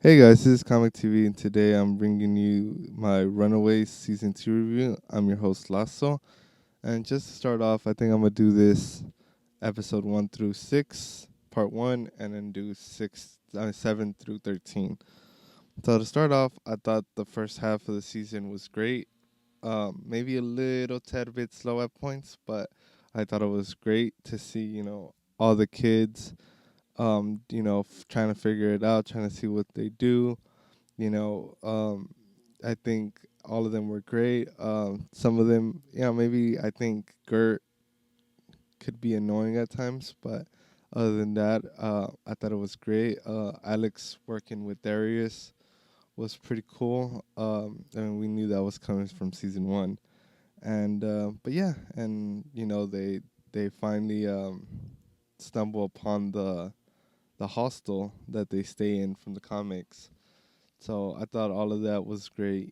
Hey guys, this is Comic TV, and today I'm bringing you my Runaways Season 2 review. I'm your host, Lasso. And just to start off, I think I'm going to do this episode 1 through 6, part 1, and then do 7 through 13. So to start off, I thought the first half of the season was great. Maybe a little tad bit slow at points, but I thought it was great to see, all the kids, trying to figure it out, trying to see what they do. You know, I think all of them were great. Some of them, maybe I think Gert could be annoying at times, but other than that, I thought it was great. Alex working with Darius was pretty cool. We knew that was coming from season one, and but yeah, and they finally stumble upon the hostel that they stay in from the comics. So I thought all of that was great.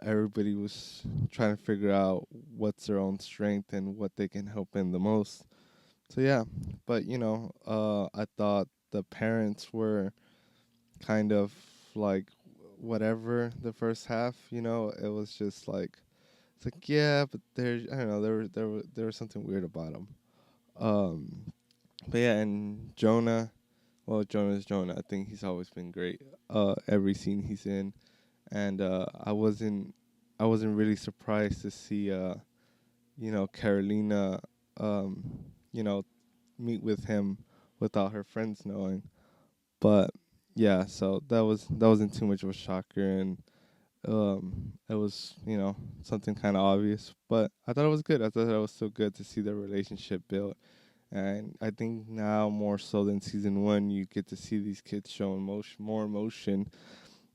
Everybody was trying to figure out what's their own strength and what they can help in the most. So yeah, but I thought the parents were kind of like whatever the first half. It was just like it's like yeah, but I don't know, there was something weird about them. Um, but yeah, and Jonah. Well, Jonah's Jonah. I think he's always been great. Every scene he's in, and I wasn't really surprised to see Carolina um you know meet with him without her friends knowing. But yeah, so that wasn't too much of a shocker, and it was something kind of obvious, but I thought it was good. I thought it was still good to see the relationship built. And I think now more so than season one, you get to see these kids show more emotion.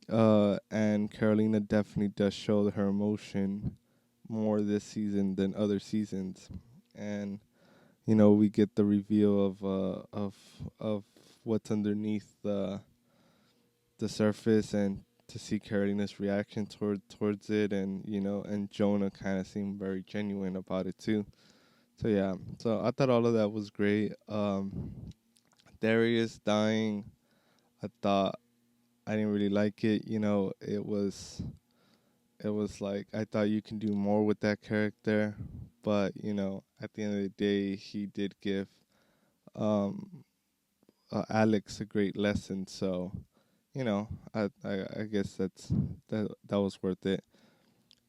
And Carolina definitely does show her emotion more this season than other seasons. And we get the reveal of what's underneath the surface, and to see Carolina's reaction towards it, and and Jonah kind of seemed very genuine about it too. So yeah, so I thought all of that was great. Darius dying, I thought I didn't really like it. It was like I thought you can do more with that character, but at the end of the day, he did give um, Alex a great lesson. So I guess that was worth it.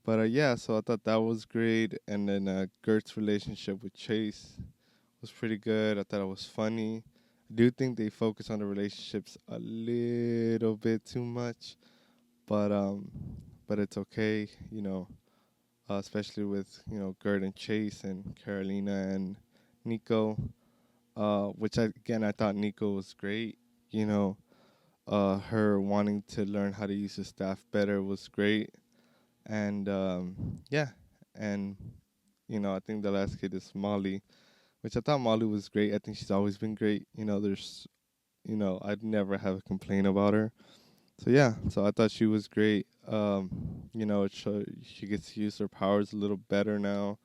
But yeah, so I thought that was great, and then Gert's relationship with Chase was pretty good. I thought it was funny. I do think they focus on the relationships a little bit too much, but it's okay. Especially with Gert and Chase and Carolina and Nico. Which I thought Nico was great. You know, her wanting to learn how to use the staff better was great, and yeah, and I think the last kid is Molly, which I thought Molly was great. I think she's always been great. I'd never have a complaint about her. So yeah, so I thought she was great. She gets to use her powers a little better now.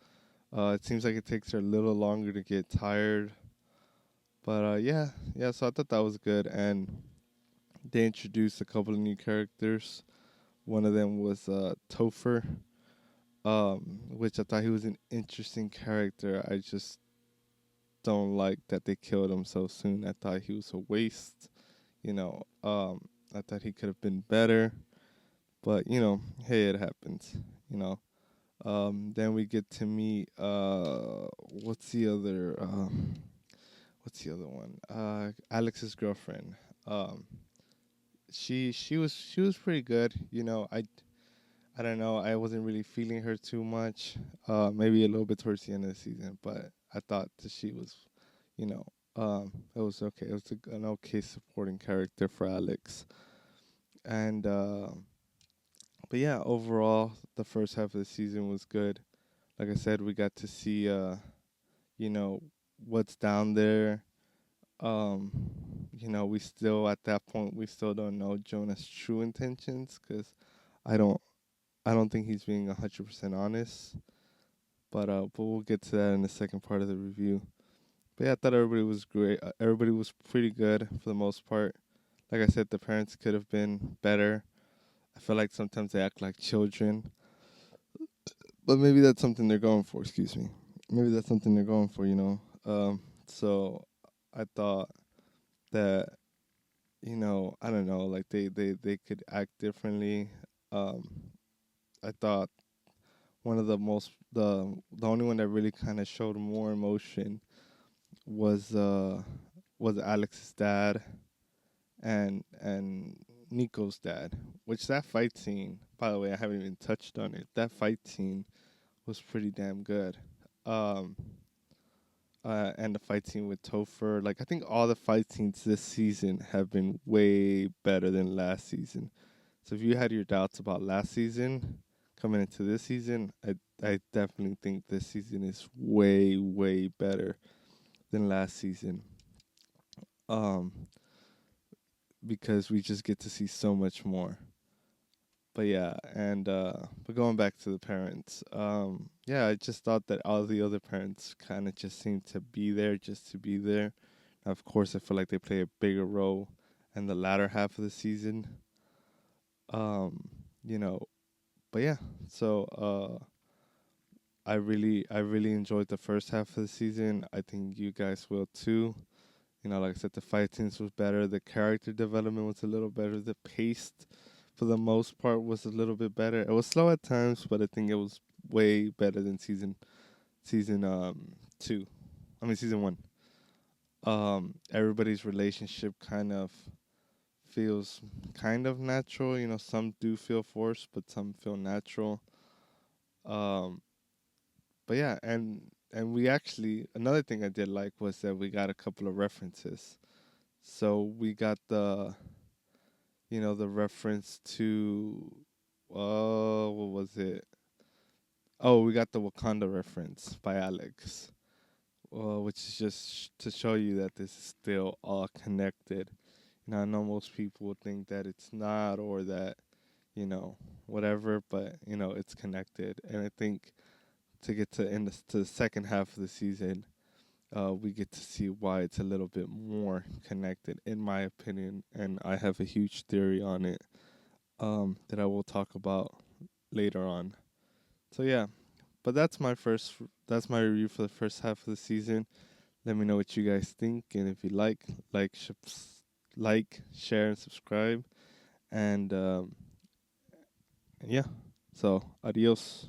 It seems like it takes her a little longer to get tired, but yeah. So I thought that was good, and they introduced a couple of new characters. One of them was Topher, which I thought he was an interesting character. I just don't like that they killed him so soon. I thought he was a waste. I thought he could have been better, but hey, it happens. You know. Then we get to meet what's the other one? Alex's girlfriend. Um, she was pretty good. I don't know. I wasn't really feeling her too much. Maybe a little bit towards the end of the season, but I thought that she was, you know, it was okay. It was an okay supporting character for Alex, and but yeah, overall, the first half of the season was good. Like I said, we got to see, you know, what's down there. Um, we still at that point we still don't know Jonah's true intentions, because I don't I don't think he's being 100% honest. But we'll get to that in the second part of the review. But yeah, I thought everybody was great. Everybody was pretty good for the most part. like I said, the parents could have been better. I feel like sometimes they act like children, but maybe that's something they're going for. Excuse me. Maybe that's something they're going for. So I thought that I don't know, like they could act differently. Um, I thought one of the only one that really kind of showed more emotion was was Alex's dad and Nico's dad. Which that fight scene, by the way, I haven't even touched on it. That fight scene was pretty damn good. Um, and the fight scene with Topher, like I think all the fight scenes this season have been way better than last season. So if you had your doubts about last season coming into this season, I definitely think this season is way better than last season. Um, because we just get to see so much more. But yeah, and but going back to the parents, yeah, I just thought that all the other parents kind of just seemed to be there just to be there. Of course, I feel like they play a bigger role in the latter half of the season. Um, you know, but yeah, so I really enjoyed the first half of the season. I think you guys will too. Like I said, the fight scenes was better. The character development was a little better. The pace, for the most part, was a little bit better. It was slow at times, but I think it was way better than season 2. I mean season 1. Everybody's relationship kind of feels kind of natural. Some do feel forced, but some feel natural. Um, but yeah, and we actually another thing I did like was that we got a couple of references. So we got the reference to, what was it? Oh, we got the Wakanda reference by Alex, which is just to show you that this is still all connected. I know most people would think that it's not, or that whatever, but it's connected. And I think to get to the second half of the season, we get to see why it's a little bit more connected, in my opinion, and I have a huge theory on it, that I will talk about later on. So yeah, but that's my review for the first half of the season. Let me know what you guys think, and if you like, share, and subscribe, and yeah. So adios.